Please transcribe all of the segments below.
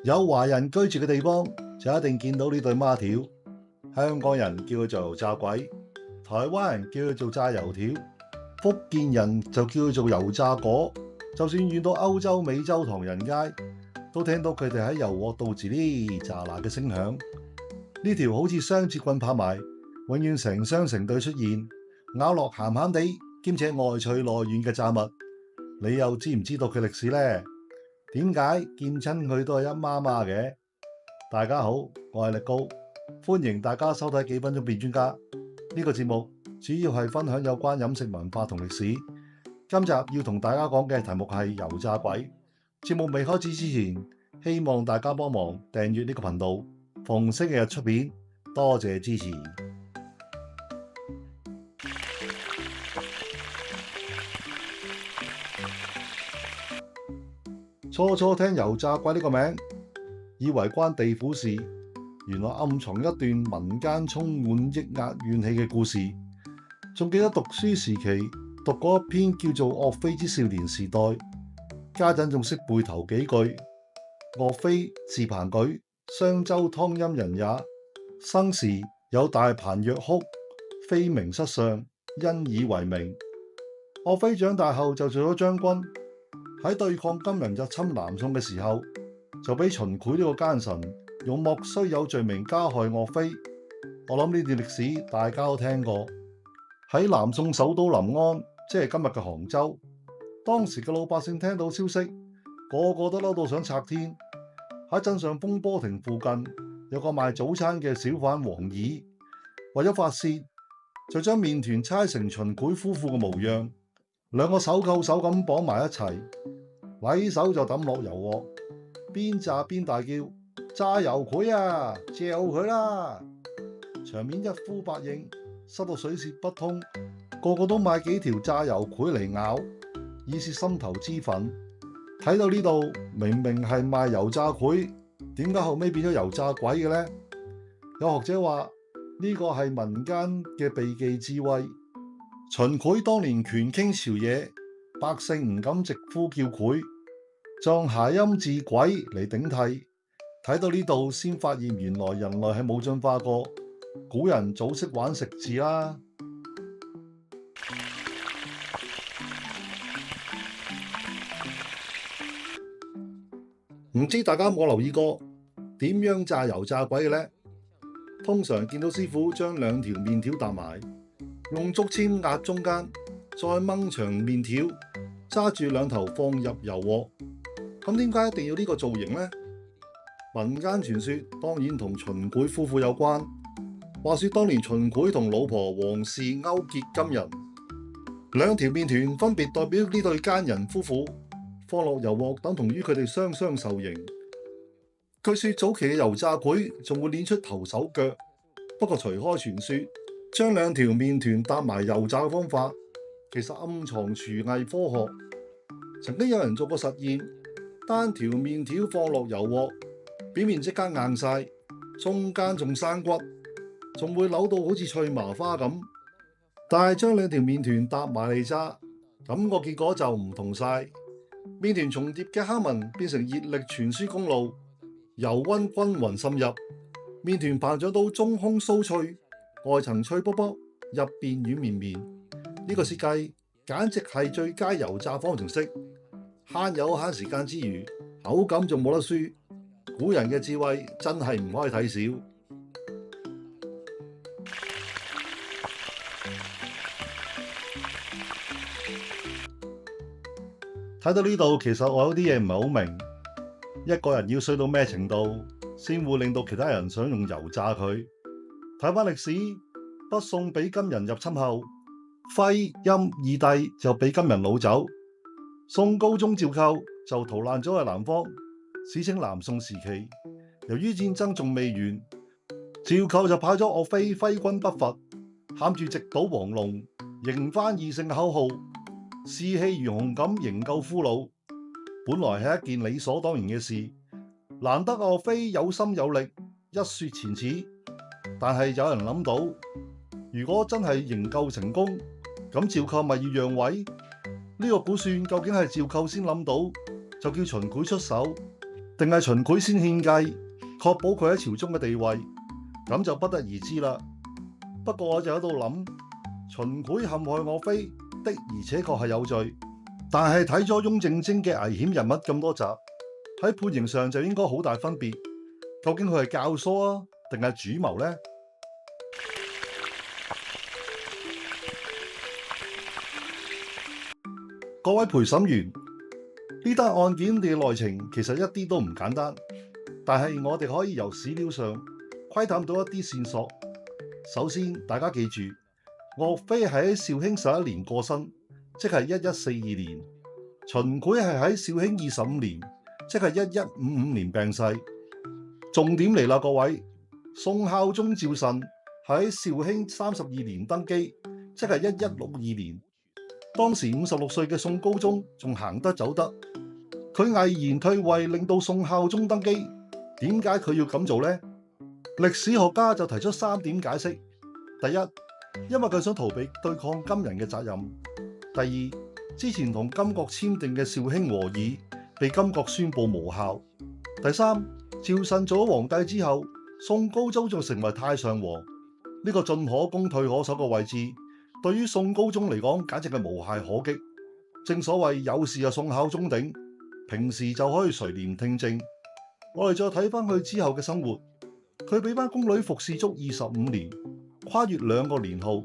有華人居住嘅地方，就一定見到呢對孖條。香港人叫佢做炸鬼，台灣人叫佢做炸油條，福建人就叫佢做油炸果。就算遠到歐洲、美洲、唐人街，都聽到佢哋喺油鑊度自哩炸辣嘅聲響。呢條好似雙節棍拍埋，永遠成雙成對出現，咬落鹹鹹地，兼且外脆內軟嘅炸物。你又知唔知道佢歷史呢？點解見親佢都係一媽媽嘅？大家好，我係力高，歡迎大家收睇幾分鐘變專家。呢個節目主要係分享有關飲食文化同歷史。今集要同大家講嘅題目係油炸鬼。節目未開始之前，希望大家幫忙訂閱呢個頻道，逢星期日出片，多謝支持。初初聽油炸鬼呢個名，以為關地府事，原來暗藏一段民間充滿抑壓怨氣嘅故事。仲記得讀書時期讀過一篇叫做《岳飛之少年時代》，家陣仲識背頭幾句。岳飛字鵬舉，商周湯陰人也。生時有大鵬若哭，非名失相，因以為名。岳飛長大後就做咗將軍。喺對抗金人入侵南宋嘅時候，就俾秦檜呢個奸臣用莫須有罪名加害岳飛。我諗呢段歷史大家都聽過。喺南宋首都臨安，即係今日嘅杭州，當時嘅老百姓聽到消息，個個都嬲到想拆天。喺鎮上風波亭附近有個賣早餐嘅小販黃耳，為咗發泄，就將麵團猜成秦檜夫婦嘅模樣，兩個手扣手咁綁埋一齊，攆手就抌落油鑊，邊炸邊大叫：炸油檜啊，嚼佢啦！場面一呼百應，塞到水泄不通，個個都買幾條炸油檜嚟咬，以泄心頭之憤。睇到呢度，明明係賣油炸檜，點解後尾變咗油炸鬼嘅呢？有學者話呢個係民間嘅避忌智慧。秦檜當年權傾朝野，百姓唔敢直呼叫檜，撞諧音字鬼嚟頂替。睇到呢度先發現原來人類係冇進化過，古人早識玩食字啦。唔知大家有冇留意過點樣炸油炸鬼嘅呢？通常見到師傅將兩條麵條搭埋，用竹籤壓中間，再掹長麵條，揸住兩頭放入油鑊。咁點解一定要呢個造型呢？民間傳說當然同秦檜夫婦有關。話說當年秦檜同老婆王氏勾結金人，兩條麵團分別代表呢對奸人夫婦，放落油鑊等同於佢哋雙雙受刑。據說早期嘅油炸檜仲會練出頭手腳，不過除開傳說，將兩條麵團搭埋油炸嘅方法，其實暗藏廚藝科學。曾經有人做過實驗，單條麵條放落油鑊，表面即刻硬晒，中間仲生骨，仲會扭到好似脆麻花咁。但係將兩條麵團搭埋嚟炸，咁個結果就唔同晒。麵團重疊嘅坑紋變成熱力傳輸公路，油溫均勻滲入，麵團膨脹到中空酥脆，外層脆卜卜，入邊軟綿綿。呢個設計簡直係最佳油炸方程式，慳油慳時間之餘，口感仲冇得輸。古人嘅智慧真係唔可以睇小。睇到呢度，其實我有啲嘢唔係好明，一個人要衰到咩程度，先會令到其他人想用油炸佢？睇翻歷史，北宋俾金人入侵後，徽欽二帝就俾金人擄走，宋高宗趙構就逃難咗去南方，史稱南宋時期。由於戰爭仲未完，趙構就派咗岳飛揮軍北伐，喊住直搗黃龍，迎翻義勝嘅口號，士氣如虹咁營救俘虜。本來係一件理所當然嘅事，難得岳飛有心有力，一雪前恥。但係有人諗到，如果真係營救成功，咁趙構咪要讓位？呢個估算究竟係趙構先諗到，就叫秦檜出手。定係秦檜先獻計，確保佢喺朝中嘅地位，咁就不得而知啦。不過我就喺度諗，秦檜陷害岳飛的而且確係有罪，但係睇咗雍正精嘅危險人物咁多集，喺判刑上就應該好大分別。究竟佢係教唆啊，定係主謀呢？各位陪審員，呢單案件嘅內情其實一啲都唔簡單，但係我哋可以由史料上窺探到一啲線索。首先，大家記住，岳飛係喺紹興11年過身，即係1142年；秦檜係喺紹興25年，即係1155年病逝。重點嚟啦，各位，宋孝宗趙慎喺紹興32年登基，即係1162年。當時56歲嘅宋高宗仲行得走得，佢毅然退位，令到宋孝宗登基。點解佢要咁做呢？歷史學家就提出3點解釋。第一，因為佢想逃避對抗金人嘅責任；第二，之前同金國簽訂嘅紹興和議被金國宣布無效；第三，趙慎做咗皇帝之後，宋高宗仲成為太上皇，呢個進可攻退可守嘅位置，對於宋高宗嚟講簡直係無懈可擊。正所謂有事就宋孝宗頂，平時就可以垂簾聽政。我哋再睇翻佢之後嘅生活，佢俾班宮女服侍足25年，跨越2個年號，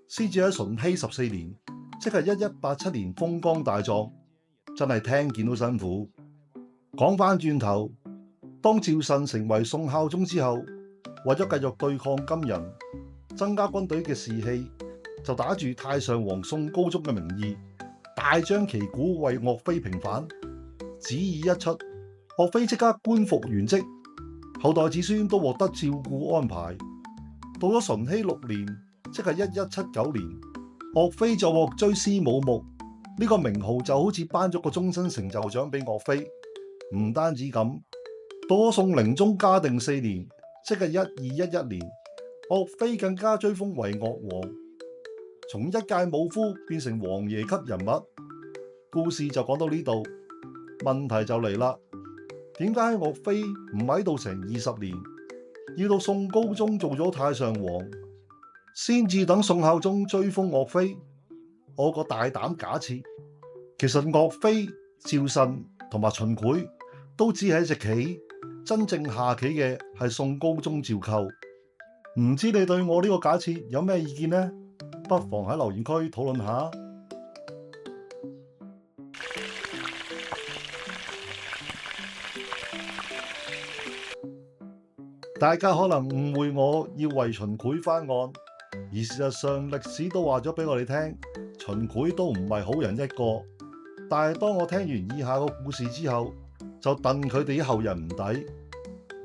先至喺淳熙14年，即係1187年封光大葬，真係聽見都辛苦。講翻轉頭，當趙慎成為宋孝宗之後，為咗繼續對抗金人，增加軍隊嘅士氣，就打住太上皇宋高宗嘅名義，大張旗鼓為岳飛平反。旨意一出，岳飛即刻官復原職，後代子孫都獲得照顧安排。到咗淳熙6年，即係1179年，岳飛就獲追思武穆，呢個名號就好似頒咗個終身成就獎俾岳飛。唔單止咁，到咗宋寧宗嘉定4年，即係1211年，岳飛更加追封為岳王，從一介武夫變成王爺級人物。故事就講到呢度，問題就嚟啦。點解岳飛唔喺度成20年，要到宋高宗做咗太上皇，先至等宋孝宗追封岳飛？我個大膽假設，其實岳飛、趙慎同埋秦檜都只係一隻棋，真正下棋嘅係宋高宗趙構。唔知你對我呢個假設有咩意見呢？不妨喺留言區討論下。大家可能誤會我要為秦檜翻案，而事實上歷史都話咗俾我哋聽，秦檜都唔係好人一個。但係當我聽完以下個故事之後，就戥佢哋啲後人唔抵。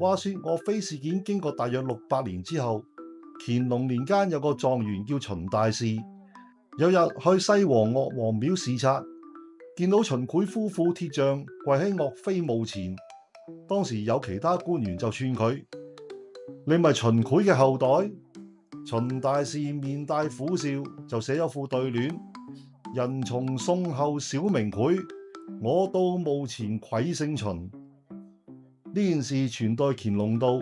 話說岳飛事件經過大約600年之後，乾隆年間有個狀元叫秦大士，有日去西王岳王廟視察，見到秦檜夫婦鐵像跪喺岳飛墓前。當時有其他官員就串佢：你咪秦檜嘅後代？秦大士面帶苦笑，就寫咗副對聯：人從宋後小名檜，我到墓前愧姓秦。呢件事傳代乾隆道，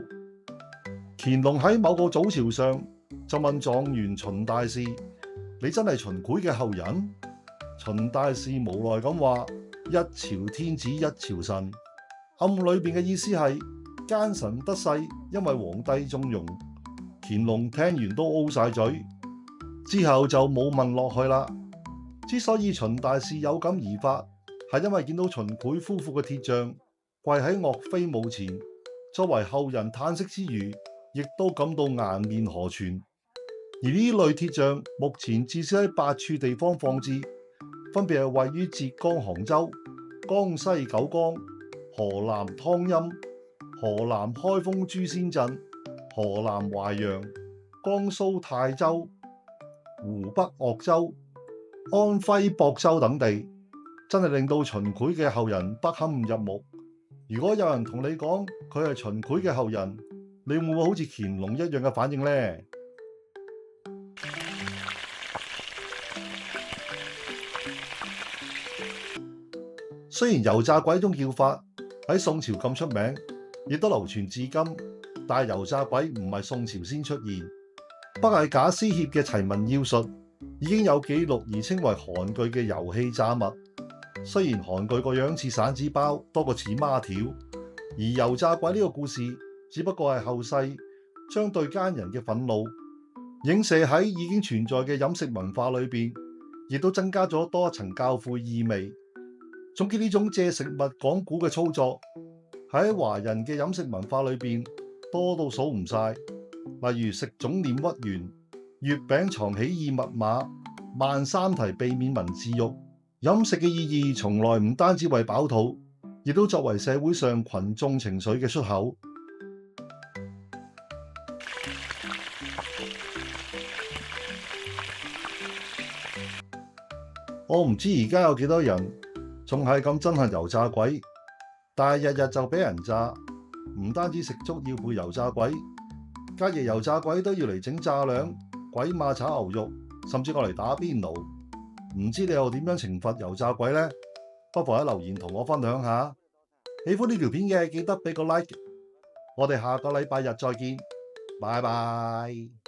乾隆喺某個早朝上就問狀元秦大士：你真係秦檜嘅後人？秦大士無奈咁話：一朝天子一朝臣。暗裏邊嘅意思係奸臣得勢，因為皇帝縱容。乾隆聽完都 O 晒嘴，之後就冇問落去啦。之所以秦大士有感而發，係因為見到秦檜夫婦嘅鐵像跪喺岳飛墓前，作為後人嘆息之餘，亦都感到顏面何存。而呢類鐵像目前至少喺8處地方放置，分別係位於浙江杭州、江西九江、河南湯陰、河南開封朱仙鎮、河南淮陽、江蘇泰州、湖北鄂州、安徽亳州等地，真係令到秦檜嘅後人不堪入目。如果有人同你講佢係秦檜嘅後人，你會唔會好似乾隆一樣嘅反應呢？雖然油炸鬼呢種叫法喺宋朝咁出名，亦都流傳至今。但係油炸鬼唔係宋朝先出現，北魏賈思勰嘅齊民要術已經有記錄而稱為韓據嘅油氣炸物。雖然韓據個樣似散紙包多過似孖條，而油炸鬼呢個故事只不過係後世將對奸人嘅憤怒影射喺已經存在嘅飲食文化裏邊，亦都增加咗多一層教誨意味。總結呢種借食物講古嘅操作，喺華人嘅飲食文化裏邊多到數唔晒。例如食粽念屈原、月餅藏起義密碼、萬三提避免文字獄。飲食嘅意義從來唔單止為飽肚，亦都作為社會上群眾情緒嘅出口。我唔知而家有幾多人仲係咁憎恨油炸鬼，但係日日就俾人炸，唔單止食粥要配油炸鬼，隔夜油炸鬼都要嚟整炸兩、鬼馬炒牛肉，甚至過嚟打邊爐。唔知你又點樣懲罰油炸鬼呢？不妨喺留言同我分享下。喜歡呢條片嘅記得俾個 like。我哋下個禮拜日再見，拜拜。